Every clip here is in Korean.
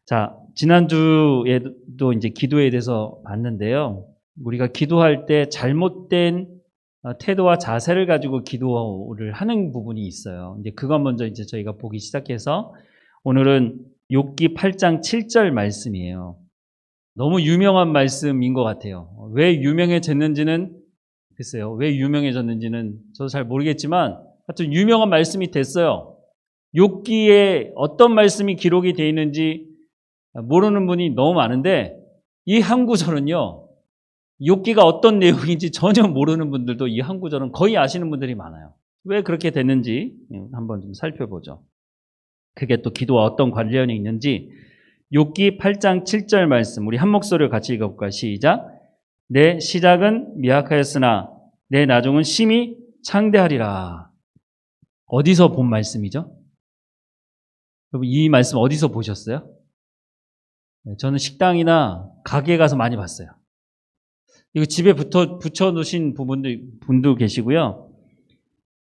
자, 지난주에도 이제 기도에 대해서 봤는데요. 우리가 기도할 때 잘못된 태도와 자세를 가지고 기도를 하는 부분이 있어요. 이제 그것 먼저 이제 저희가 보기 시작해서 오늘은 욥기 8장 7절 말씀이에요. 너무 유명한 말씀인 것 같아요. 왜 유명해졌는지는 글쎄요. 왜 유명해졌는지는 저도 잘 모르겠지만 하여튼 유명한 말씀이 됐어요. 욥기에 어떤 말씀이 기록이 되어 있는지 모르는 분이 너무 많은데 이 한 구절은요. 욥기가 어떤 내용인지 전혀 모르는 분들도 이 한 구절은 거의 아시는 분들이 많아요. 왜 그렇게 됐는지 한번 좀 살펴보죠. 그게 또 기도와 어떤 관련이 있는지 욥기 8장 7절 말씀 우리 한 목소리로 같이 읽어볼까요? 시작. 내 시작은 미약하였으나 내 나중은 심히 창대하리라. 어디서 본 말씀이죠? 여러분 이 말씀 어디서 보셨어요? 저는 식당이나 가게에 가서 많이 봤어요. 이거 집에 붙여놓으신 분도 계시고요.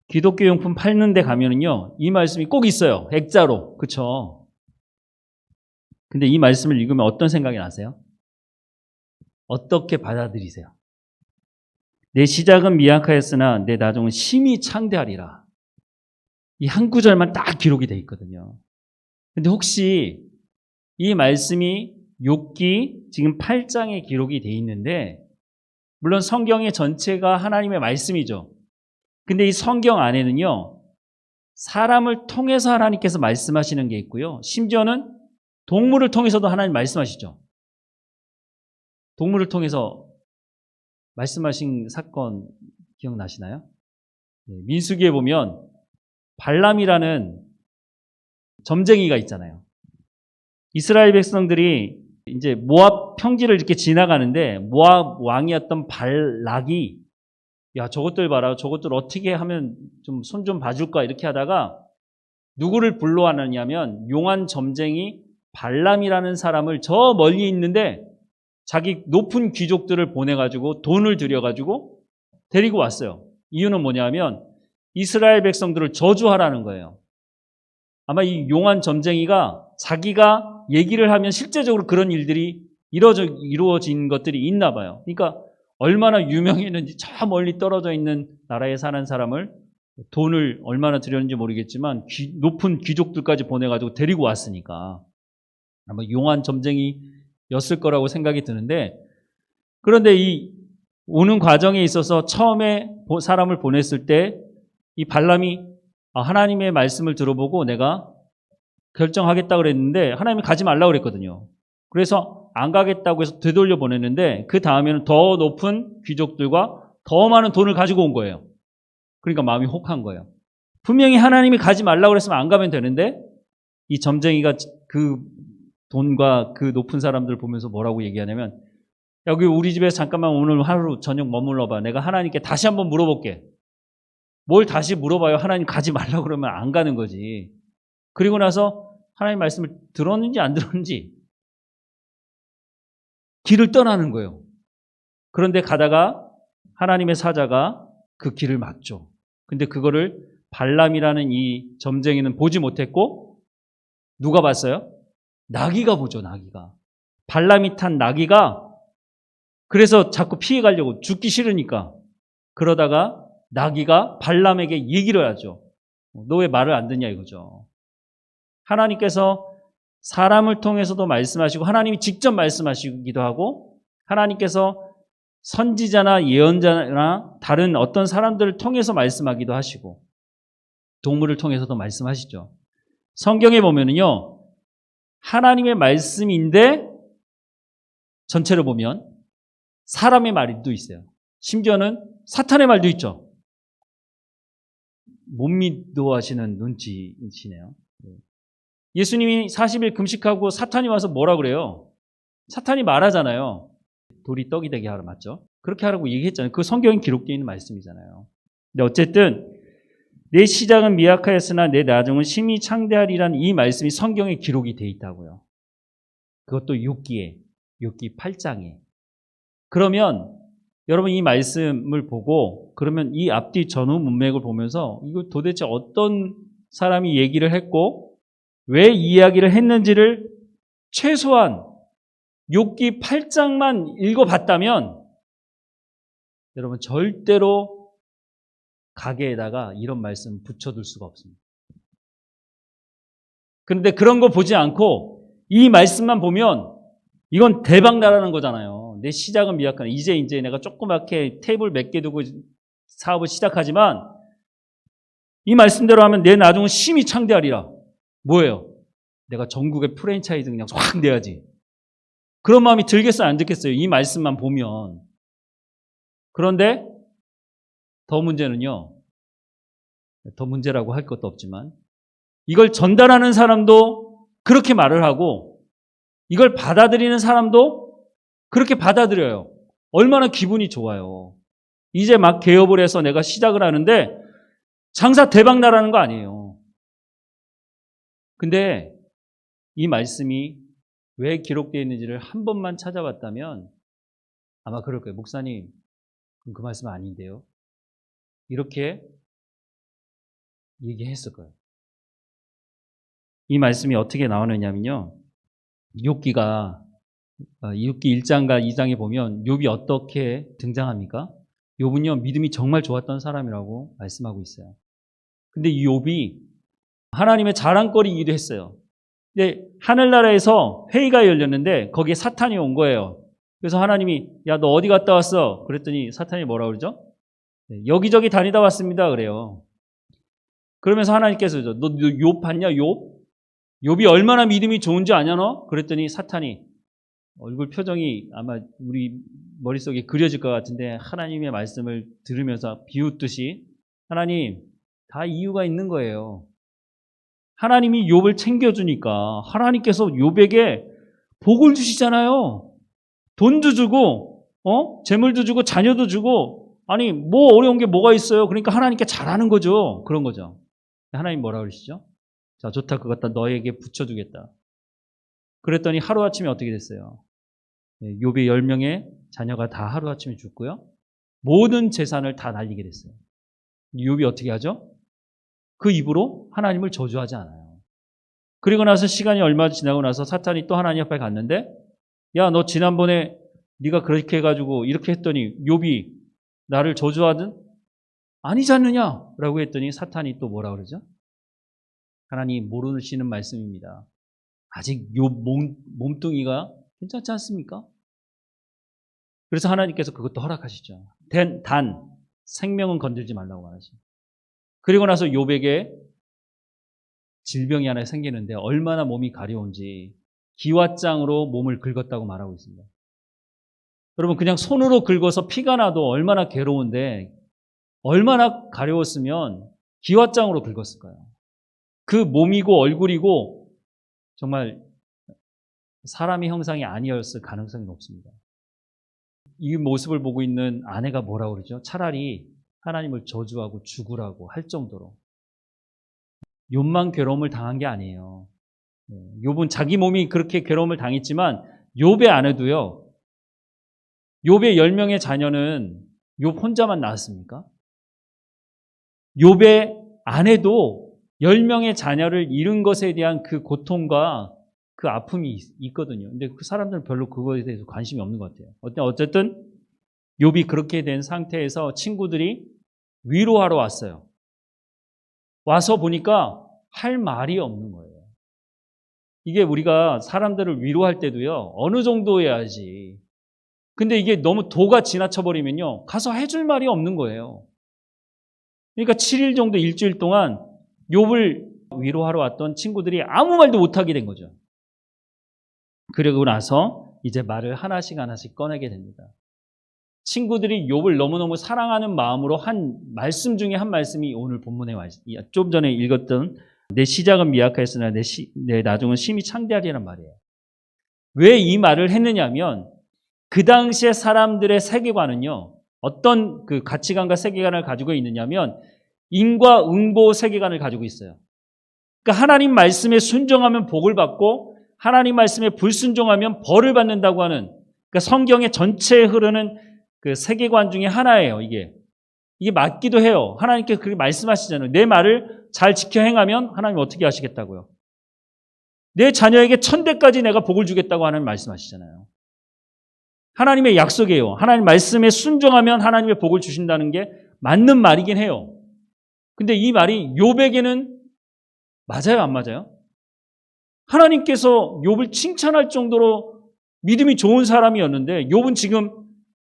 기독교 용품 파는 데 가면은요, 이 말씀이 꼭 있어요. 액자로. 그쵸? 근데 이 말씀을 읽으면 어떤 생각이 나세요? 어떻게 받아들이세요? 내 시작은 미약하였으나 내 나중은 심히 창대하리라. 이 한 구절만 딱 기록이 돼 있거든요. 근데 혹시 이 말씀이 욥기 지금 8장에 기록이 돼 있는데 물론 성경의 전체가 하나님의 말씀이죠. 근데 이 성경 안에는요. 사람을 통해서 하나님께서 말씀하시는 게 있고요. 심지어는 동물을 통해서도 하나님 말씀하시죠. 동물을 통해서 말씀하신 사건 기억나시나요? 민수기에 보면 발람이라는 점쟁이가 있잖아요. 이스라엘 백성들이 이제 모압 평지를 이렇게 지나가는데 모압 왕이었던 발락이 야 저것들 봐라 저것들 어떻게 하면 좀 손 좀 봐줄까 이렇게 하다가 누구를 불러왔느냐면 용한 점쟁이 발람이라는 사람을 저 멀리 있는데 자기 높은 귀족들을 보내가지고 돈을 들여가지고 데리고 왔어요. 이유는 뭐냐면 이스라엘 백성들을 저주하라는 거예요. 아마 이 용한 점쟁이가 자기가 얘기를 하면 실제적으로 그런 일들이 이루어진 것들이 있나 봐요. 그러니까 얼마나 유명했는지 저 멀리 떨어져 있는 나라에 사는 사람을 돈을 얼마나 들였는지 모르겠지만 높은 귀족들까지 보내가지고 데리고 왔으니까 아마 용한 점쟁이였을 거라고 생각이 드는데 그런데 이 오는 과정에 있어서 처음에 사람을 보냈을 때 이 발람이 하나님의 말씀을 들어보고 내가 결정하겠다 그랬는데 하나님이 가지 말라고 그랬거든요. 그래서 안 가겠다고 해서 되돌려 보냈는데 그 다음에는 더 높은 귀족들과 더 많은 돈을 가지고 온 거예요. 그러니까 마음이 혹한 거예요. 분명히 하나님이 가지 말라고 그랬으면 안 가면 되는데 이 점쟁이가 그 돈과 그 높은 사람들 보면서 뭐라고 얘기하냐면 여기 우리 집에 잠깐만 오늘 하루 저녁 머물러 봐. 내가 하나님께 다시 한번 물어볼게. 뭘 다시 물어봐요. 하나님 가지 말라고 그러면 안 가는 거지. 그리고 나서 하나님 말씀을 들었는지 안 들었는지 길을 떠나는 거예요. 그런데 가다가 하나님의 사자가 그 길을 막죠. 근데 그거를 발람이라는 이 점쟁이는 보지 못했고 누가 봤어요? 나귀가 보죠. 나귀가. 발람이 탄 나귀가 그래서 자꾸 피해가려고 죽기 싫으니까 그러다가 나귀가 발람에게 얘기를 하죠. 너 왜 말을 안 듣냐 이거죠. 하나님께서 사람을 통해서도 말씀하시고 하나님이 직접 말씀하시기도 하고 하나님께서 선지자나 예언자나 다른 어떤 사람들을 통해서 말씀하기도 하시고 동물을 통해서도 말씀하시죠. 성경에 보면은요. 하나님의 말씀인데 전체를 보면 사람의 말도 있어요. 심지어는 사탄의 말도 있죠. 못 믿어 하시는 눈치시네요. 예수님이 40일 금식하고 사탄이 와서 뭐라 그래요? 사탄이 말하잖아요. 돌이 떡이 되게 하라 맞죠? 그렇게 하라고 얘기했잖아요. 그 성경에 기록되어 있는 말씀이잖아요. 근데 어쨌든 내 시작은 미약하였으나 내 나중은 심히 창대하리라는 이 말씀이 성경에 기록이 되어 있다고요. 그것도 욥기 8장에. 그러면 여러분 이 말씀을 보고 그러면 이 앞뒤 전후 문맥을 보면서 이거 도대체 어떤 사람이 얘기를 했고 왜 이 이야기를 했는지를 최소한 욥기 8장만 읽어봤다면 여러분 절대로 가게에다가 이런 말씀 붙여둘 수가 없습니다. 그런데 그런 거 보지 않고 이 말씀만 보면 이건 대박 나라는 거잖아요. 내 시작은 미약하네. 이제 내가 조그맣게 테이블 몇 개 두고 사업을 시작하지만 이 말씀대로 하면 내 나중은 심히 창대하리라. 뭐예요? 내가 전국에 프랜차이즈 그냥 확 내야지. 그런 마음이 들겠어요? 안 들겠어요? 이 말씀만 보면. 그런데 더 문제는요. 더 문제라고 할 것도 없지만 이걸 전달하는 사람도 그렇게 말을 하고 이걸 받아들이는 사람도 그렇게 받아들여요. 얼마나 기분이 좋아요. 이제 막 개업을 해서 내가 시작을 하는데 장사 대박 나라는 거 아니에요. 근데 이 말씀이 왜 기록되어 있는지를 한 번만 찾아봤다면 아마 그럴 거예요. 목사님, 그 말씀은 아닌데요. 이렇게 얘기했을 거예요. 이 말씀이 어떻게 나오느냐면요. 욥기가 욥기 1장과 2장에 보면 욥이 어떻게 등장합니까? 욥은요, 믿음이 정말 좋았던 사람이라고 말씀하고 있어요. 근데 이 욥이 하나님의 자랑거리이기도 했어요. 근데 하늘나라에서 회의가 열렸는데 거기에 사탄이 온 거예요. 그래서 하나님이 야, 너 어디 갔다 왔어? 그랬더니 사탄이 뭐라 그러죠? 여기저기 다니다 왔습니다. 그래요. 그러면서 하나님께서 너 욥 봤냐? 욥? 욥이 얼마나 믿음이 좋은지 아냐 너? 그랬더니 사탄이 얼굴 표정이 아마 우리 머릿속에 그려질 것 같은데 하나님의 말씀을 들으면서 비웃듯이 하나님 다 이유가 있는 거예요. 하나님이 욥을 챙겨주니까 하나님께서 욥에게 복을 주시잖아요. 돈도 주고 재물도 주고 자녀도 주고 아니 뭐 어려운 게 뭐가 있어요. 그러니까 하나님께 잘하는 거죠. 그런 거죠. 하나님 뭐라 그러시죠? 자 좋다 그거 갖다 너에게 붙여주겠다. 그랬더니 하루아침에 어떻게 됐어요? 욥의 10명의 자녀가 다 하루아침에 죽고요. 모든 재산을 다 날리게 됐어요. 욥이 어떻게 하죠? 그 입으로 하나님을 저주하지 않아요. 그리고 나서 시간이 얼마 지나고 나서 사탄이 또 하나님 앞에 갔는데 야, 너 지난번에 네가 그렇게 해가지고 이렇게 했더니 욥이 나를 저주하든 아니지 않느냐? 라고 했더니 사탄이 또 뭐라 그러죠? 하나님 모르시는 말씀입니다. 아직 욥 몸뚱이가 괜찮지 않습니까? 그래서 하나님께서 그것도 허락하시죠. 단 생명은 건들지 말라고 말하시죠. 그리고 나서 욥에게 질병이 하나 생기는데 얼마나 몸이 가려운지 기왓장으로 몸을 긁었다고 말하고 있습니다. 여러분 그냥 손으로 긁어서 피가 나도 얼마나 괴로운데 얼마나 가려웠으면 기왓장으로 긁었을까요? 그 몸이고 얼굴이고 정말 사람의 형상이 아니었을 가능성이 높습니다. 이 모습을 보고 있는 아내가 뭐라고 그러죠? 차라리 하나님을 저주하고 죽으라고 할 정도로. 욥만 괴로움을 당한 게 아니에요. 욥은 자기 몸이 그렇게 괴로움을 당했지만 욥의 아내도요. 욥의 10명의 자녀는 욥 혼자만 낳았습니까? 욥의 아내도 10명의 자녀를 잃은 것에 대한 그 고통과 그 아픔이 있거든요. 근데 그 사람들은 별로 그거에 대해서 관심이 없는 것 같아요. 어쨌든 욥이 그렇게 된 상태에서 친구들이 위로하러 왔어요. 와서 보니까 할 말이 없는 거예요. 이게 우리가 사람들을 위로할 때도요. 어느 정도 해야지. 근데 이게 너무 도가 지나쳐버리면요. 가서 해줄 말이 없는 거예요. 그러니까 7일 정도 일주일 동안 욥을 위로하러 왔던 친구들이 아무 말도 못하게 된 거죠. 그러고 나서 이제 말을 하나씩 꺼내게 됩니다. 친구들이 욥을 너무너무 사랑하는 마음으로 한 말씀 중에 한 말씀이 오늘 본문에 와 있어요. 좀 전에 읽었던 내 시작은 미약하였으나 내 나중은 심히 창대하리란 말이에요. 왜 이 말을 했느냐면 그 당시에 사람들의 세계관은요. 어떤 그 가치관과 세계관을 가지고 있느냐면 인과응보 세계관을 가지고 있어요. 그러니까 하나님 말씀에 순종하면 복을 받고 하나님 말씀에 불순종하면 벌을 받는다고 하는 그러니까 성경의 전체에 흐르는 그 세계관 중에 하나예요. 이게 맞기도 해요. 하나님께 그렇게 말씀하시잖아요. 내 말을 잘 지켜 행하면 하나님 어떻게 하시겠다고요? 내 자녀에게 1000대까지 내가 복을 주겠다고 하는 말씀하시잖아요. 하나님의 약속이에요. 하나님 말씀에 순종하면 하나님의 복을 주신다는 게 맞는 말이긴 해요. 근데 이 말이 욥에게는 맞아요, 안 맞아요? 하나님께서 욥을 칭찬할 정도로 믿음이 좋은 사람이었는데 욥은 지금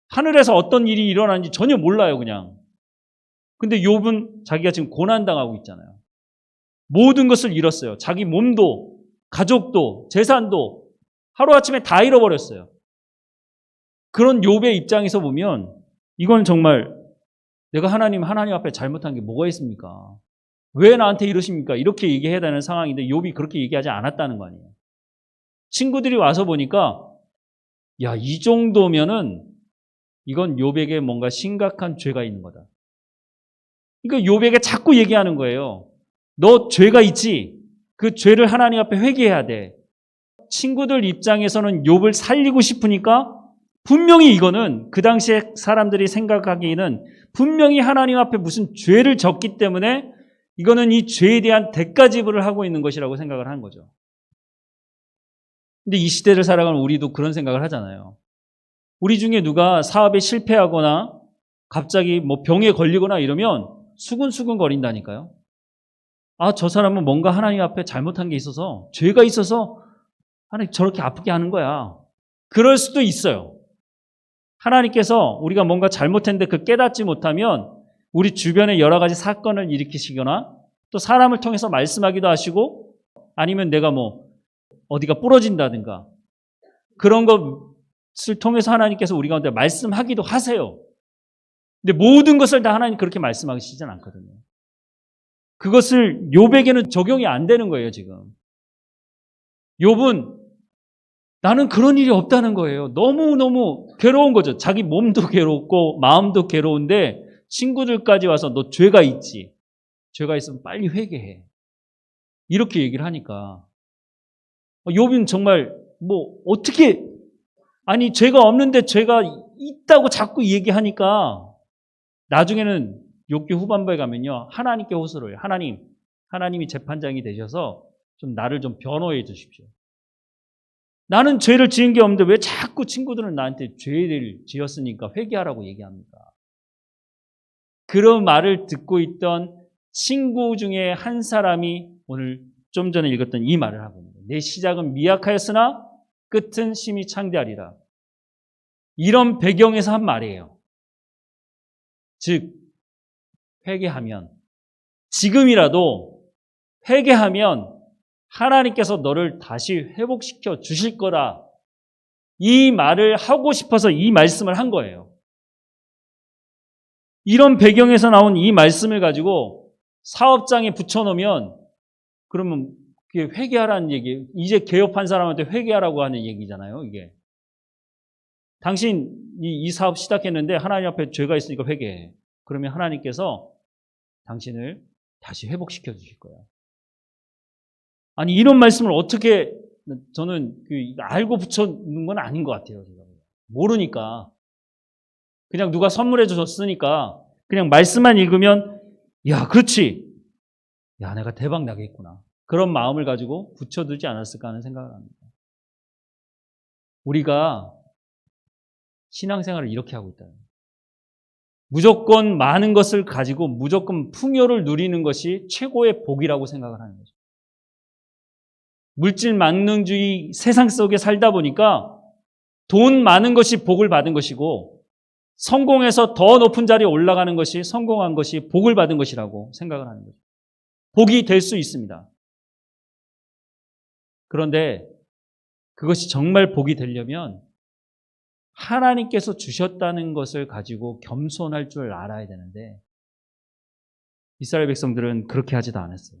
하늘에서 어떤 일이 일어나는지 전혀 몰라요, 그냥. 근데 욥은 자기가 지금 고난당하고 있잖아요. 모든 것을 잃었어요. 자기 몸도, 가족도, 재산도 하루아침에 다 잃어버렸어요. 그런 욥의 입장에서 보면 이건 정말 내가 하나님 앞에 잘못한 게 뭐가 있습니까? 왜 나한테 이러십니까? 이렇게 얘기해야 되는 상황인데 욥이 그렇게 얘기하지 않았다는 거 아니에요. 친구들이 와서 보니까 야, 이 정도면은 이건 욥에게 뭔가 심각한 죄가 있는 거다. 그러니까 욥에게 자꾸 얘기하는 거예요. 너 죄가 있지? 그 죄를 하나님 앞에 회개해야 돼. 친구들 입장에서는 욥을 살리고 싶으니까 분명히 이거는 그 당시에 사람들이 생각하기에는 분명히 하나님 앞에 무슨 죄를 졌기 때문에 이거는 이 죄에 대한 대가 지불을 하고 있는 것이라고 생각을 한 거죠. 근데 이 시대를 살아가는 우리도 그런 생각을 하잖아요. 우리 중에 누가 사업에 실패하거나 갑자기 뭐 병에 걸리거나 이러면 수근수근 거린다니까요. 아, 저 사람은 뭔가 하나님 앞에 잘못한 게 있어서, 죄가 있어서 하나님 저렇게 아프게 하는 거야. 그럴 수도 있어요. 하나님께서 우리가 뭔가 잘못했는데 그 깨닫지 못하면 우리 주변에 여러 가지 사건을 일으키시거나 또 사람을 통해서 말씀하기도 하시고 아니면 내가 뭐 어디가 부러진다든가 그런 것을 통해서 하나님께서 우리 가운데 말씀하기도 하세요. 근데 모든 것을 다 하나님 그렇게 말씀하시진 않거든요. 그것을 욥에게는 적용이 안 되는 거예요, 지금. 욥은 나는 그런 일이 없다는 거예요. 너무너무 괴로운 거죠. 자기 몸도 괴롭고 마음도 괴로운데 친구들까지 와서 너 죄가 있지. 죄가 있으면 빨리 회개해. 이렇게 얘기를 하니까 욥은 정말 뭐 어떻게 아니 죄가 없는데 죄가 있다고 자꾸 얘기하니까 나중에는 욥기 후반부에 가면요. 하나님께 호소를 해요. 하나님이 재판장이 되셔서 좀 나를 좀 변호해 주십시오. 나는 죄를 지은 게 없는데 왜 자꾸 친구들은 나한테 죄를 지었으니까 회개하라고 얘기합니까? 그런 말을 듣고 있던 친구 중에 한 사람이 오늘 좀 전에 읽었던 이 말을 하고 있는 거예요. 내 시작은 미약하였으나 끝은 심히 창대하리라. 이런 배경에서 한 말이에요. 즉 회개하면 지금이라도 회개하면 하나님께서 너를 다시 회복시켜 주실 거다. 이 말을 하고 싶어서 이 말씀을 한 거예요. 이런 배경에서 나온 이 말씀을 가지고 사업장에 붙여놓으면 그러면 그게 회개하라는 얘기, 이제 개업한 사람한테 회개하라고 하는 얘기잖아요, 이게. 당신 이 사업 시작했는데 하나님 앞에 죄가 있으니까 회개해. 그러면 하나님께서 당신을 다시 회복시켜 주실 거예요. 아니 이런 말씀을 어떻게 저는 알고 붙여놓은 건 아닌 것 같아요. 제가. 모르니까. 그냥 누가 선물해 줬으니까 그냥 말씀만 읽으면 야 그렇지. 야 내가 대박 나겠구나. 그런 마음을 가지고 붙여두지 않았을까 하는 생각을 합니다. 우리가 신앙생활을 이렇게 하고 있다. 무조건 많은 것을 가지고 무조건 풍요를 누리는 것이 최고의 복이라고 생각을 하는 거죠. 물질 만능주의 세상 속에 살다 보니까 돈 많은 것이 복을 받은 것이고 성공해서 더 높은 자리에 올라가는 것이 성공한 것이 복을 받은 것이라고 생각을 하는 거죠. 복이 될 수 있습니다. 그런데 그것이 정말 복이 되려면 하나님께서 주셨다는 것을 가지고 겸손할 줄 알아야 되는데 이스라엘 백성들은 그렇게 하지도 않았어요.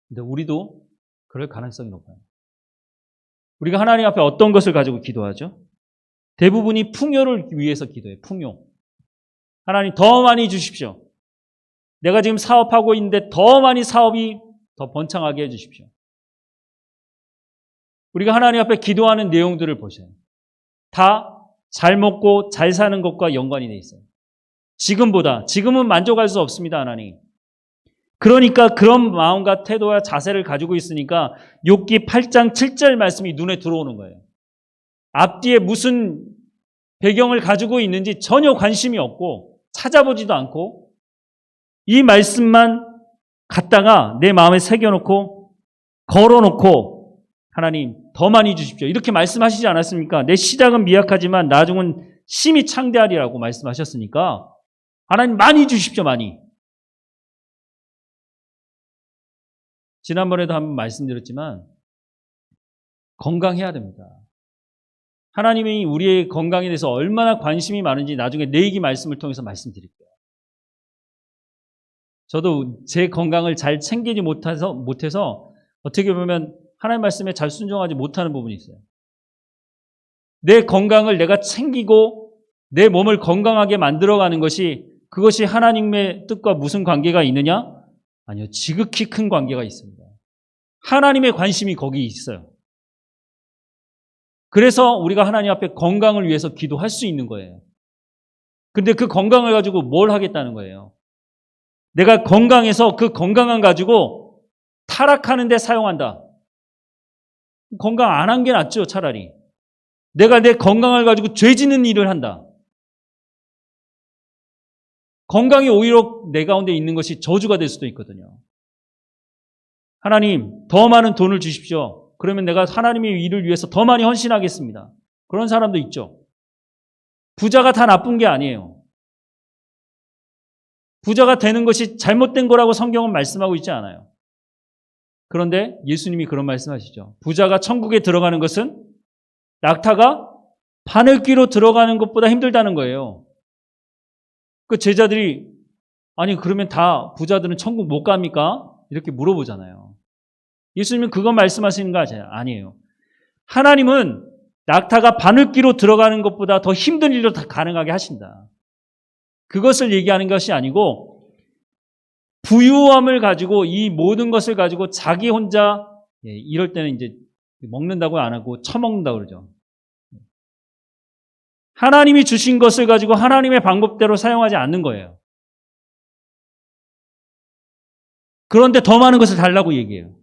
근데 우리도 그럴 가능성이 높아요. 우리가 하나님 앞에 어떤 것을 가지고 기도하죠? 대부분이 풍요를 위해서 기도해요. 풍요. 하나님 더 많이 주십시오. 내가 지금 사업하고 있는데 더 많이 사업이 더 번창하게 해주십시오. 우리가 하나님 앞에 기도하는 내용들을 보세요. 다 잘 먹고 잘 사는 것과 연관이 돼 있어요. 지금은 만족할 수 없습니다, 하나님. 그러니까 그런 마음과 태도와 자세를 가지고 있으니까 욥기 8장 7절 말씀이 눈에 들어오는 거예요. 앞뒤에 무슨 배경을 가지고 있는지 전혀 관심이 없고 찾아보지도 않고 이 말씀만 갖다가 내 마음에 새겨놓고 걸어놓고 하나님 더 많이 주십시오. 이렇게 말씀하시지 않았습니까? 내 시작은 미약하지만 나중은 심히 창대하리라고 말씀하셨으니까 하나님 많이 주십시오. 많이. 지난번에도 한번 말씀드렸지만 건강해야 됩니다. 하나님이 우리의 건강에 대해서 얼마나 관심이 많은지 나중에 내기 말씀을 통해서 말씀드릴게요. 저도 제 건강을 잘 챙기지 못해서 어떻게 보면 하나님 말씀에 잘 순종하지 못하는 부분이 있어요. 내 건강을 내가 챙기고 내 몸을 건강하게 만들어가는 그것이 하나님의 뜻과 무슨 관계가 있느냐? 아니요. 지극히 큰 관계가 있습니다. 하나님의 관심이 거기 있어요. 그래서 우리가 하나님 앞에 건강을 위해서 기도할 수 있는 거예요. 근데 그 건강을 가지고 뭘 하겠다는 거예요? 내가 건강해서 그 건강을 가지고 타락하는 데 사용한다. 건강 안 한 게 낫죠, 차라리. 내가 내 건강을 가지고 죄 짓는 일을 한다. 건강이 오히려 내 가운데 있는 것이 저주가 될 수도 있거든요. 하나님, 더 많은 돈을 주십시오. 그러면 내가 하나님의 일을 위해서 더 많이 헌신하겠습니다. 그런 사람도 있죠. 부자가 다 나쁜 게 아니에요. 부자가 되는 것이 잘못된 거라고 성경은 말씀하고 있지 않아요. 그런데 예수님이 그런 말씀하시죠. 부자가 천국에 들어가는 것은 낙타가 바늘귀로 들어가는 것보다 힘들다는 거예요. 그 제자들이 아니 그러면 다 부자들은 천국 못 갑니까? 이렇게 물어보잖아요. 예수님은 그거 말씀하시는 거 아니에요. 하나님은 낙타가 바늘귀로 들어가는 것보다 더 힘든 일로 다 가능하게 하신다. 그것을 얘기하는 것이 아니고 부유함을 가지고 이 모든 것을 가지고 자기 혼자 이럴 때는 이제 먹는다고 안 하고 처먹는다고 그러죠. 하나님이 주신 것을 가지고 하나님의 방법대로 사용하지 않는 거예요. 그런데 더 많은 것을 달라고 얘기해요.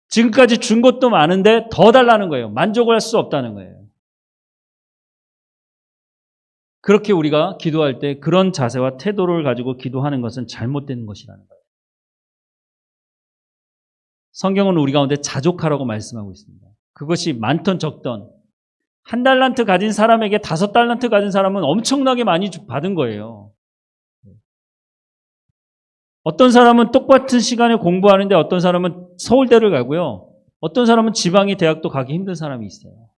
지금까지 준 것도 많은데 더 달라는 거예요. 만족을 할 수 없다는 거예요. 그렇게 우리가 기도할 때 그런 자세와 태도를 가지고 기도하는 것은 잘못된 것이라는 거예요. 성경은 우리 가운데 자족하라고 말씀하고 있습니다. 그것이 많던 적던 1달란트 가진 사람에게 5달란트 가진 사람은 엄청나게 많이 받은 거예요. 어떤 사람은 똑같은 시간에 공부하는데 어떤 사람은 서울대를 가고요. 어떤 사람은 지방의 대학도 가기 힘든 사람이 있어요.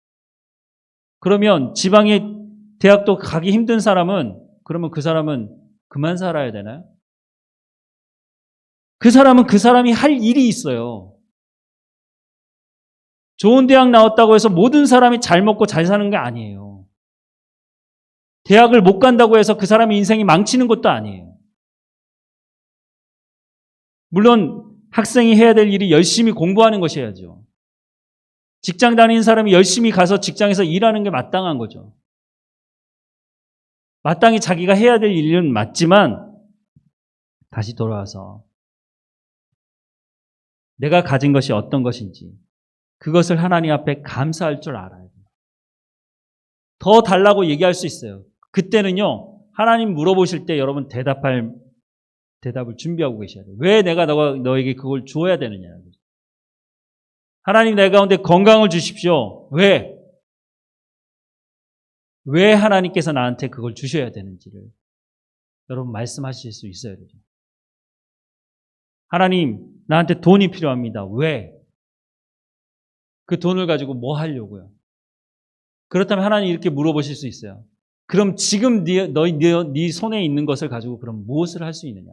그러면 지방의 대학도 가기 힘든 사람은 그러면 그 사람은 그만 살아야 되나요? 그 사람은 그 사람이 할 일이 있어요. 좋은 대학 나왔다고 해서 모든 사람이 잘 먹고 잘 사는 게 아니에요. 대학을 못 간다고 해서 그 사람의 인생이 망치는 것도 아니에요. 물론 학생이 해야 될 일이 열심히 공부하는 것이어야죠. 직장 다니는 사람이 열심히 가서 직장에서 일하는 게 마땅한 거죠. 마땅히 자기가 해야 될 일은 맞지만 다시 돌아와서 내가 가진 것이 어떤 것인지 그것을 하나님 앞에 감사할 줄 알아야 돼요. 더 달라고 얘기할 수 있어요. 그때는요. 하나님 물어보실 때 여러분 대답을 준비하고 계셔야 돼요. 왜 내가 너에게 그걸 주어야 되느냐. 하나님 내 가운데 건강을 주십시오. 왜? 왜 하나님께서 나한테 그걸 주셔야 되는지를 여러분 말씀하실 수 있어야 되죠. 하나님 나한테 돈이 필요합니다. 왜? 그 돈을 가지고 뭐 하려고요? 그렇다면 하나님 이렇게 물어보실 수 있어요. 그럼 지금 네 손에 있는 것을 가지고 그럼 무엇을 할 수 있느냐?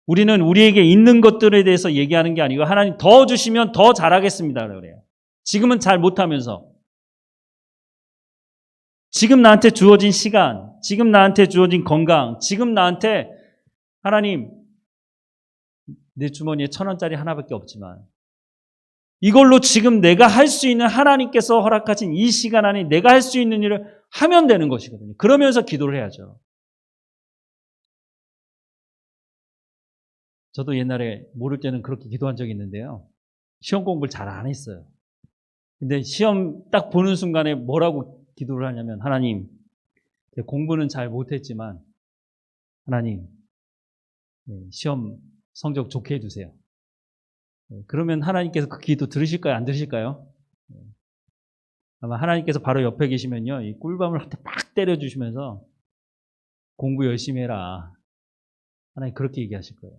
우리는 우리에게 있는 것들에 대해서 얘기하는 게 아니고 하나님 더 주시면 더 잘하겠습니다. 그래요. 지금은 잘 못하면서. 지금 나한테 주어진 시간, 지금 나한테 주어진 건강, 지금 나한테 하나님 내 주머니에 1,000원짜리 하나밖에 없지만 이걸로 지금 내가 할 수 있는 하나님께서 허락하신 이 시간 안에 내가 할 수 있는 일을 하면 되는 것이거든요. 그러면서 기도를 해야죠. 저도 옛날에 모를 때는 그렇게 기도한 적이 있는데요. 시험 공부를 잘 안 했어요. 근데 시험 딱 보는 순간에 뭐라고 기도를 하냐면, 하나님, 공부는 잘 못했지만 하나님, 시험 성적 좋게 해주세요. 그러면 하나님께서 그 기도 들으실까요? 안 들으실까요? 아마 하나님께서 바로 옆에 계시면요, 이 꿀밤을 한 대 팍 때려주시면서 공부 열심히 해라. 하나님 그렇게 얘기하실 거예요.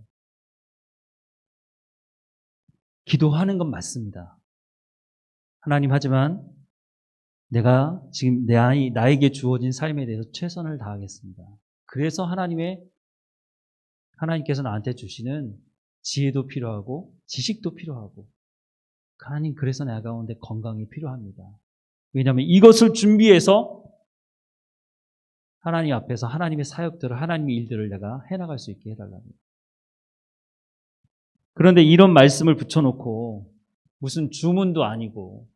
기도하는 건 맞습니다. 하나님, 하지만 내가 지금 나에게 주어진 삶에 대해서 최선을 다하겠습니다. 그래서 하나님께서 나한테 주시는 지혜도 필요하고 지식도 필요하고, 하나님 그래서 내 가운데 건강이 필요합니다. 왜냐하면 이것을 준비해서 하나님 앞에서 하나님의 사역들을, 하나님의 일들을 내가 해나갈 수 있게 해달랍니다. 그런데 이런 말씀을 붙여놓고 무슨 주문도 아니고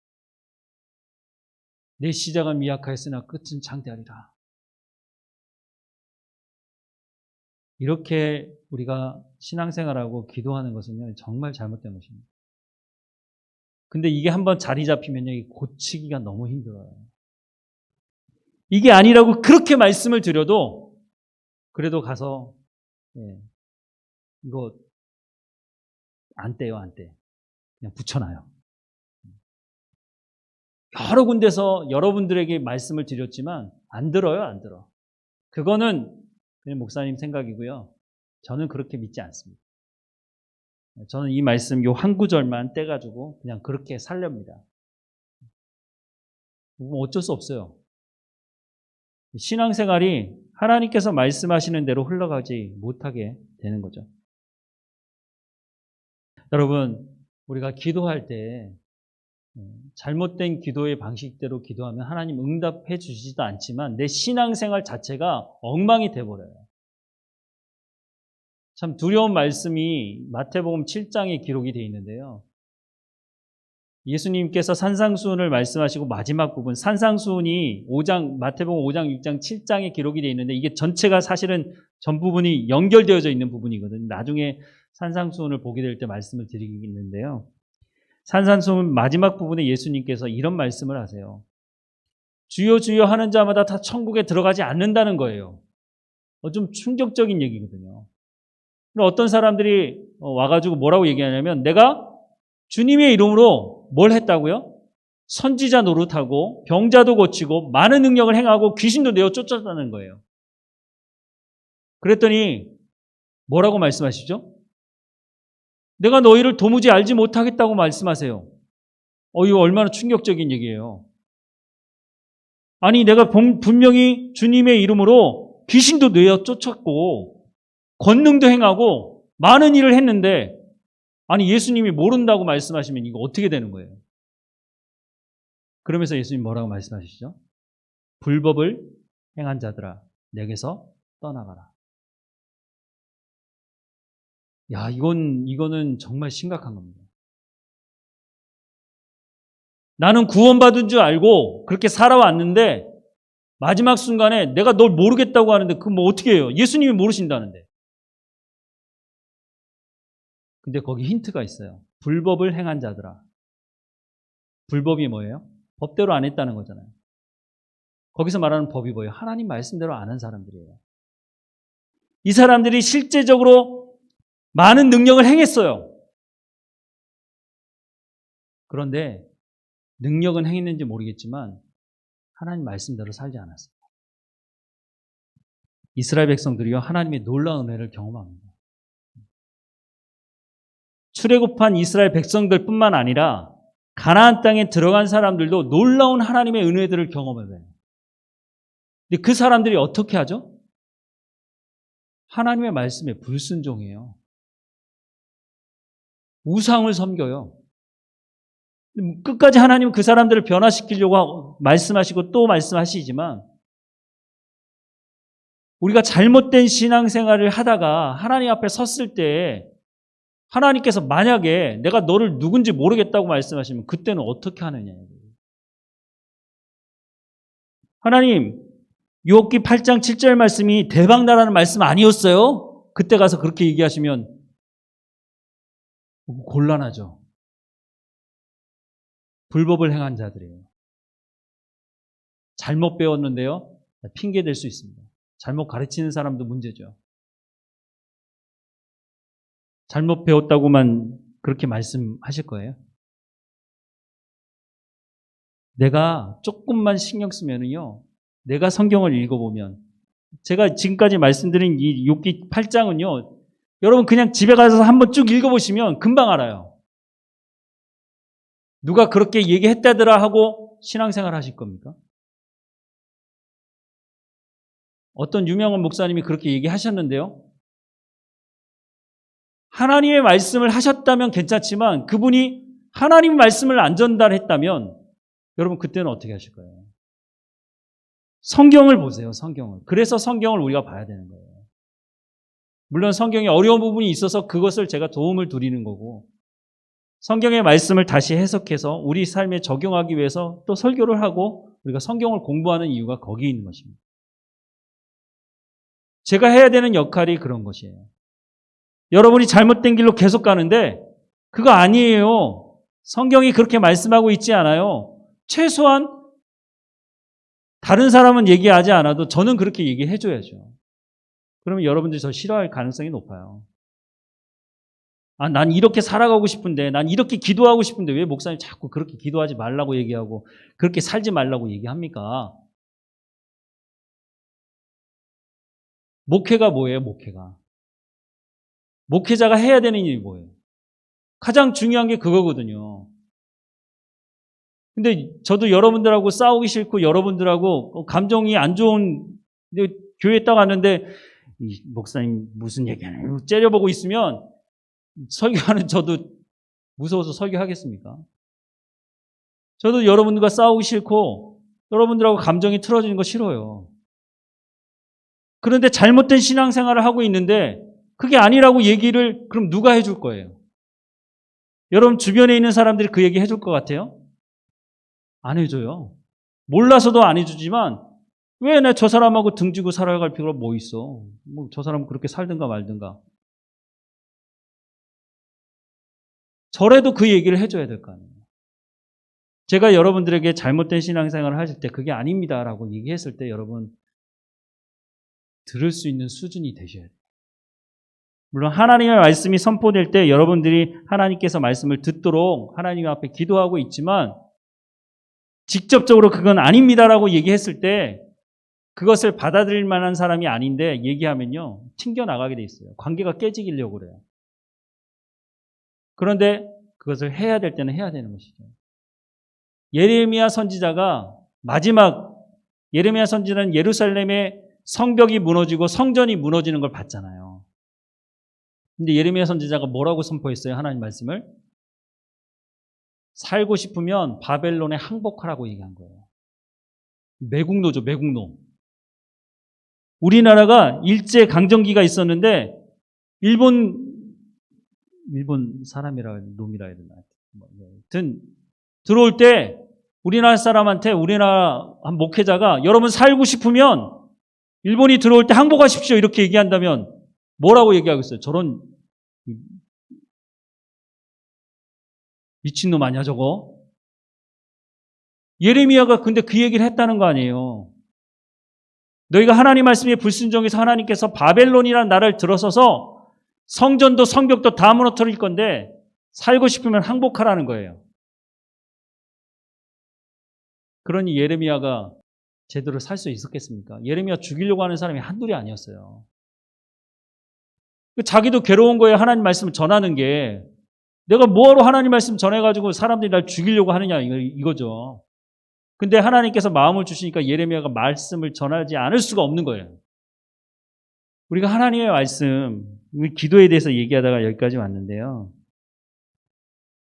내 시작은 미약하였으나 끝은 장대하리라, 이렇게 우리가 신앙생활하고 기도하는 것은요, 정말 잘못된 것입니다. 근데 이게 한번 자리 잡히면요, 고치기가 너무 힘들어요. 이게 아니라고 그렇게 말씀을 드려도 그래도 가서 이거 안 떼요, 안 떼. 그냥 붙여놔요. 여러 군데서 여러분들에게 말씀을 드렸지만 안 들어요, 안 들어. 그거는 그냥 목사님 생각이고요. 저는 그렇게 믿지 않습니다. 저는 이 말씀 요 한 구절만 떼가지고 그냥 그렇게 살렵니다. 어쩔 수 없어요. 신앙생활이 하나님께서 말씀하시는 대로 흘러가지 못하게 되는 거죠. 여러분, 우리가 기도할 때 잘못된 기도의 방식대로 기도하면 하나님 응답해 주시지도 않지만 내 신앙생활 자체가 엉망이 돼버려요. 참 두려운 말씀이 마태복음 7장에 기록이 되어 있는데요. 예수님께서 산상수훈을 말씀하시고 마지막 부분, 산상수훈이 마태복음 5장, 6장, 7장에 기록이 되어 있는데 이게 전체가 사실은 전 부분이 연결되어져 있는 부분이거든요. 나중에 산상수훈을 보게 될 때 말씀을 드리겠는데요. 산상수훈 마지막 부분에 예수님께서 이런 말씀을 하세요. 주여 주여 하는 자마다 다 천국에 들어가지 않는다는 거예요. 좀 충격적인 얘기거든요. 어떤 사람들이 와가지고 뭐라고 얘기하냐면, 내가 주님의 이름으로 뭘 했다고요? 선지자 노릇하고 병자도 고치고 많은 능력을 행하고 귀신도 내어 쫓았다는 거예요. 그랬더니 뭐라고 말씀하시죠? 내가 너희를 도무지 알지 못하겠다고 말씀하세요. 이거 얼마나 충격적인 얘기예요. 아니, 내가 분명히 주님의 이름으로 귀신도 내어 쫓았고 권능도 행하고 많은 일을 했는데, 아니 예수님이 모른다고 말씀하시면 이거 어떻게 되는 거예요? 그러면서 예수님 뭐라고 말씀하시죠? 불법을 행한 자들아, 내게서 떠나가라. 야, 이거는 정말 심각한 겁니다. 나는 구원받은 줄 알고 그렇게 살아왔는데 마지막 순간에 내가 널 모르겠다고 하는데 그거 뭐 어떻게 해요? 예수님이 모르신다는데. 근데 거기 힌트가 있어요. 불법을 행한 자들아. 불법이 뭐예요? 법대로 안 했다는 거잖아요. 거기서 말하는 법이 뭐예요? 하나님 말씀대로 안 한 사람들이에요. 이 사람들이 실제적으로 많은 능력을 행했어요. 그런데 능력은 행했는지 모르겠지만 하나님 말씀대로 살지 않았어요. 이스라엘 백성들이요, 하나님의 놀라운 은혜를 경험합니다. 출애굽한 이스라엘 백성들뿐만 아니라 가나안 땅에 들어간 사람들도 놀라운 하나님의 은혜들을 경험해요. 근데 그 사람들이 어떻게 하죠? 하나님의 말씀에 불순종해요. 우상을 섬겨요. 끝까지 하나님은 그 사람들을 변화시키려고 말씀하시고 또 말씀하시지만, 우리가 잘못된 신앙생활을 하다가 하나님 앞에 섰을 때 하나님께서 만약에 내가 너를 누군지 모르겠다고 말씀하시면 그때는 어떻게 하느냐예요. 하나님, 욥기 8장 7절 말씀이 대박나라는 말씀 아니었어요? 그때 가서 그렇게 얘기하시면 곤란하죠. 불법을 행한 자들이에요. 잘못 배웠는데요. 핑계 댈 수 있습니다. 잘못 가르치는 사람도 문제죠. 잘못 배웠다고만 그렇게 말씀하실 거예요? 내가 조금만 신경 쓰면은요, 내가 성경을 읽어보면, 제가 지금까지 말씀드린 이 욥기 8장은요, 여러분 그냥 집에 가서 한번 쭉 읽어보시면 금방 알아요. 누가 그렇게 얘기했다더라 하고 신앙생활 하실 겁니까? 어떤 유명한 목사님이 그렇게 얘기하셨는데요. 하나님의 말씀을 하셨다면 괜찮지만 그분이 하나님의 말씀을 안 전달했다면 여러분 그때는 어떻게 하실 거예요? 성경을 보세요. 성경을. 그래서 성경을 우리가 봐야 되는 거예요. 물론 성경에 어려운 부분이 있어서 그것을 제가 도움을 드리는 거고 성경의 말씀을 다시 해석해서 우리 삶에 적용하기 위해서 또 설교를 하고 우리가 성경을 공부하는 이유가 거기에 있는 것입니다. 제가 해야 되는 역할이 그런 것이에요. 여러분이 잘못된 길로 계속 가는데 그거 아니에요. 성경이 그렇게 말씀하고 있지 않아요. 최소한 다른 사람은 얘기하지 않아도 저는 그렇게 얘기해 줘야죠. 그러면 여러분들이 저 싫어할 가능성이 높아요. 아, 난 이렇게 살아가고 싶은데, 난 이렇게 기도하고 싶은데 왜 목사님 자꾸 그렇게 기도하지 말라고 얘기하고 그렇게 살지 말라고 얘기합니까? 목회가 뭐예요, 목회가? 목회자가 해야 되는 일이 뭐예요? 가장 중요한 게 그거거든요. 근데 저도 여러분들하고 싸우기 싫고 여러분들하고 감정이 안 좋은 교회에 딱 왔는데 이 목사님 무슨 얘기하나 째려보고 있으면 설교하는 저도 무서워서 설교하겠습니까? 저도 여러분들과 싸우기 싫고 여러분들하고 감정이 틀어지는 거 싫어요. 그런데 잘못된 신앙생활을 하고 있는데 그게 아니라고 얘기를 그럼 누가 해줄 거예요? 여러분 주변에 있는 사람들이 그 얘기 해줄 것 같아요? 안 해줘요. 몰라서도 안 해주지만 왜 내 저 사람하고 등지고 살아갈 필요가 뭐 있어? 뭐 저 사람은 그렇게 살든가 말든가. 저래도 그 얘기를 해줘야 될 거 아니에요. 제가 여러분들에게 잘못된 신앙생활을 하실 때 그게 아닙니다라고 얘기했을 때 여러분 들을 수 있는 수준이 되셔야 돼요. 물론 하나님의 말씀이 선포될 때 여러분들이 하나님께서 말씀을 듣도록 하나님 앞에 기도하고 있지만 직접적으로 그건 아닙니다라고 얘기했을 때 그것을 받아들일 만한 사람이 아닌데 얘기하면요 튕겨나가게 돼 있어요. 관계가 깨지려고 그래요. 그런데 그것을 해야 될 때는 해야 되는 것이죠. 예레미야 선지자가 마지막 예레미야 선지자는 예루살렘의 성벽이 무너지고 성전이 무너지는 걸 봤잖아요. 근데 예레미야 선지자가 뭐라고 선포했어요? 하나님 말씀을 살고 싶으면 바벨론에 항복하라고 얘기한 거예요. 매국노죠, 매국노. 우리나라가 일제 강점기가 있었는데 일본 사람이라 해야 되나, 놈이라 해야 되나. 하여튼 들어올 때 우리나라 사람한테 우리나라 한 목회자가 여러분 살고 싶으면 일본이 들어올 때 항복하십시오 이렇게 얘기한다면 뭐라고 얘기하겠어요? 저런 미친놈 아니야 저거? 예레미야가 근데 그 얘기를 했다는 거 아니에요. 너희가 하나님 말씀에 불순종해서 하나님께서 바벨론이라는 나라를 들어서서 성전도 성벽도 다 무너뜨릴 건데 살고 싶으면 항복하라는 거예요. 그러니 예레미야가 제대로 살 수 있었겠습니까? 예레미야 죽이려고 하는 사람이 한둘이 아니었어요. 자기도 괴로운 거예요. 하나님 말씀을 전하는 게. 내가 뭐하러 하나님 말씀 전해가지고 사람들이 날 죽이려고 하느냐 이거죠. 근데 하나님께서 마음을 주시니까 예레미야가 말씀을 전하지 않을 수가 없는 거예요. 우리가 하나님의 말씀, 기도에 대해서 얘기하다가 여기까지 왔는데요.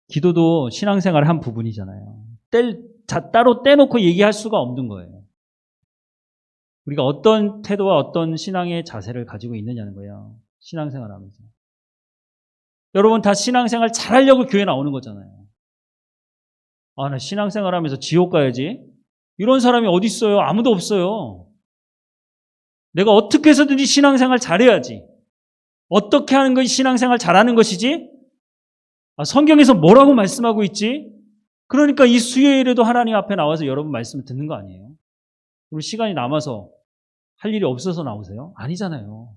기도도 신앙생활의 한 부분이잖아요. 따로 떼놓고 얘기할 수가 없는 거예요. 우리가 어떤 태도와 어떤 신앙의 자세를 가지고 있느냐는 거예요. 신앙생활 하면서. 여러분 다 신앙생활 잘하려고 교회 나오는 거잖아요. 아, 나 신앙생활 하면서 지옥 가야지. 이런 사람이 어디 있어요? 아무도 없어요. 내가 어떻게 해서든지 신앙생활 잘해야지. 어떻게 하는 것이 신앙생활 잘하는 것이지? 성경에서 뭐라고 말씀하고 있지? 그러니까 이 수요일에도 하나님 앞에 나와서 여러분 말씀을 듣는 거 아니에요? 그리고 시간이 남아서 할 일이 없어서 나오세요? 아니잖아요.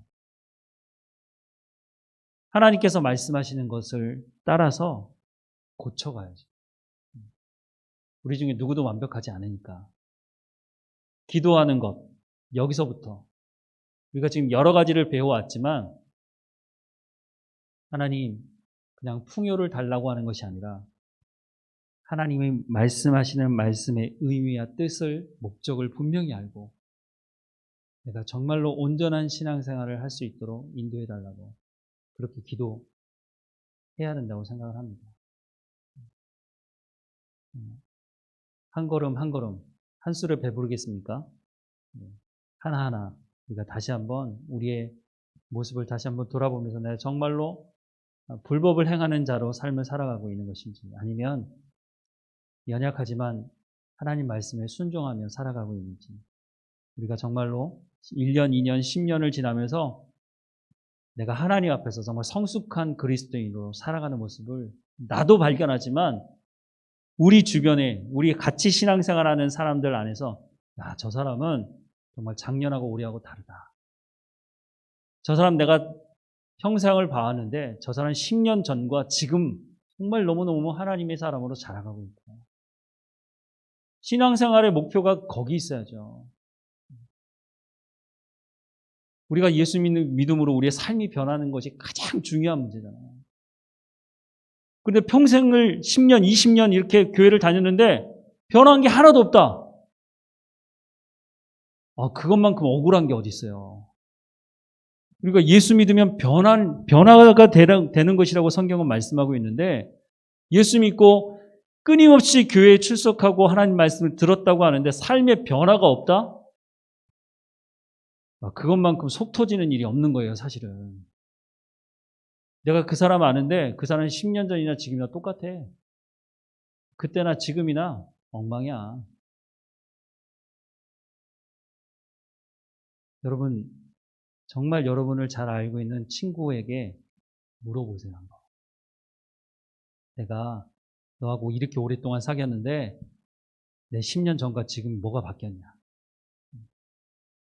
하나님께서 말씀하시는 것을 따라서 고쳐가야죠. 우리 중에 누구도 완벽하지 않으니까. 기도하는 것, 여기서부터. 우리가 지금 여러 가지를 배워왔지만 하나님 그냥 풍요를 달라고 하는 것이 아니라 하나님이 말씀하시는 말씀의 의미와 뜻을, 목적을 분명히 알고 내가 정말로 온전한 신앙생활을 할 수 있도록 인도해달라고 그렇게 기도해야 된다고 생각을 합니다. 한 걸음 한 걸음 한 수를 배부르겠습니까? 하나하나 우리가 다시 한번 우리의 모습을 다시 한번 돌아보면서 내가 정말로 불법을 행하는 자로 삶을 살아가고 있는 것인지 아니면 연약하지만 하나님 말씀에 순종하며 살아가고 있는지 우리가 정말로 1년, 2년, 10년을 지나면서 내가 하나님 앞에서 정말 성숙한 그리스도인으로 살아가는 모습을 나도 발견하지만 우리 주변에 우리 같이 신앙생활하는 사람들 안에서 야, 저 사람은 정말 작년하고 올해하고 다르다. 저 사람 내가 형상을 봐왔는데 저 사람 10년 전과 지금 정말 너무너무 하나님의 사람으로 자라가고 있다. 신앙생활의 목표가 거기 있어야죠. 우리가 예수 믿음으로 우리의 삶이 변하는 것이 가장 중요한 문제잖아요. 그런데 평생을 10년, 20년 이렇게 교회를 다녔는데 변한 게 하나도 없다. 그것만큼 억울한 게 어디 있어요. 우리가 예수 믿으면 변화가 되는 것이라고 성경은 말씀하고 있는데 예수 믿고 끊임없이 교회에 출석하고 하나님 말씀을 들었다고 하는데 삶의 변화가 없다? 그것만큼 속 터지는 일이 없는 거예요, 사실은. 내가 그 사람 아는데 그 사람은 10년 전이나 지금이나 똑같아. 그때나 지금이나 엉망이야. 여러분, 정말 여러분을 잘 알고 있는 친구에게 물어보세요, 한번. 내가 너하고 이렇게 오랫동안 사귀었는데 내 10년 전과 지금 뭐가 바뀌었냐?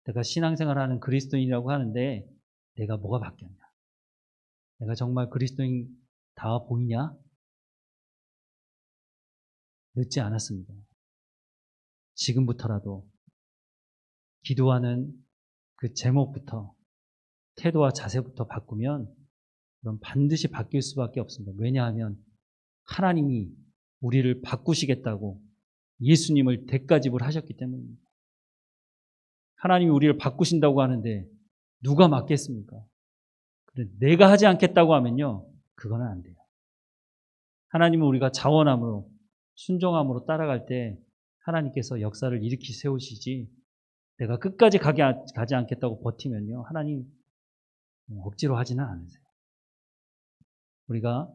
내가 신앙생활하는 그리스도인이라고 하는데 내가 뭐가 바뀌었냐? 내가 정말 그리스도인다워 보이냐? 늦지 않았습니다. 지금부터라도 기도하는 그 제목부터 태도와 자세부터 바꾸면 그럼 반드시 바뀔 수밖에 없습니다. 왜냐하면 하나님이 우리를 바꾸시겠다고 예수님을 대가집을 하셨기 때문입니다. 하나님이 우리를 바꾸신다고 하는데 누가 맞겠습니까? 내가 하지 않겠다고 하면요, 그거는 안 돼요. 하나님은 우리가 자원함으로 순종함으로 따라갈 때 하나님께서 역사를 일으키 세우시지 내가 끝까지 가지 않겠다고 버티면요, 하나님 억지로 하지는 않으세요. 우리가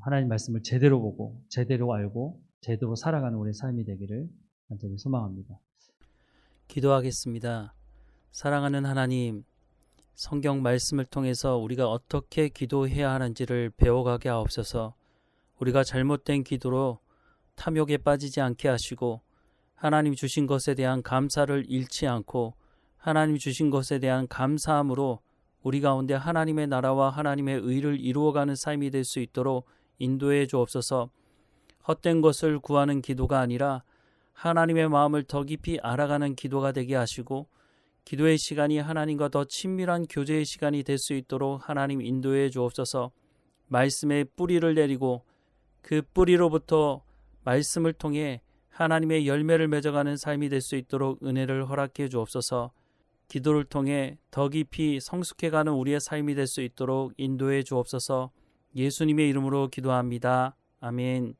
하나님 말씀을 제대로 보고 제대로 알고 제대로 살아가는 우리의 삶이 되기를 간절히 소망합니다. 기도하겠습니다. 사랑하는 하나님, 성경 말씀을 통해서 우리가 어떻게 기도해야 하는지를 배워가게 하옵소서. 우리가 잘못된 기도로 탐욕에 빠지지 않게 하시고 하나님 주신 것에 대한 감사를 잃지 않고 하나님 주신 것에 대한 감사함으로 우리 가운데 하나님의 나라와 하나님의 의를 이루어가는 삶이 될 수 있도록 인도해 주옵소서. 헛된 것을 구하는 기도가 아니라 하나님의 마음을 더 깊이 알아가는 기도가 되게 하시고 기도의 시간이 하나님과 더 친밀한 교제의 시간이 될 수 있도록 하나님 인도해 주옵소서. 말씀의 뿌리를 내리고 그 뿌리로부터 말씀을 통해 하나님의 열매를 맺어가는 삶이 될 수 있도록 은혜를 허락해 주옵소서. 기도를 통해 더 깊이 성숙해가는 우리의 삶이 될 수 있도록 인도해 주옵소서. 예수님의 이름으로 기도합니다. 아멘.